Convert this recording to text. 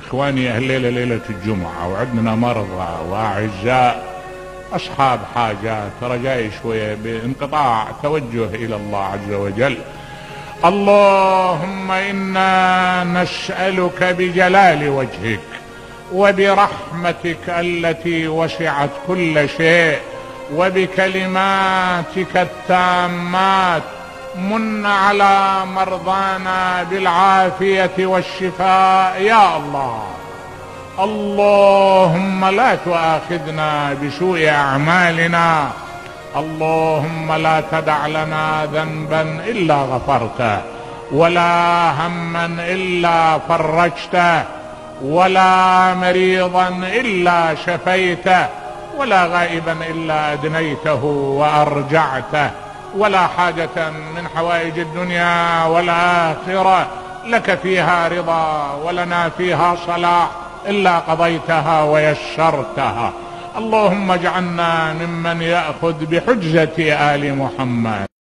إخواني أهل الليلة ليلة الجمعة، وعندنا مرضى وأعزاء أصحاب حاجات، رجائي شوية بانقطاع توجه إلى الله عز وجل. اللهم إنا نسألك بجلال وجهك وبرحمتك التي وسعت كل شيء وبكلماتك التامات، من على مرضانا بالعافية والشفاء يا الله. اللهم لا تؤاخذنا بسوء أعمالنا، اللهم لا تدع لنا ذنبا إلا غفرته، ولا هما إلا فرجته، ولا مريضا إلا شفيته، ولا غائبا إلا أدنيته وأرجعته، ولا حاجة من حوائج الدنيا والآخرة لك فيها رضا ولنا فيها صلاح إلا قضيتها ويسرتها. اللهم اجعلنا ممن يأخذ بحجة آل محمد.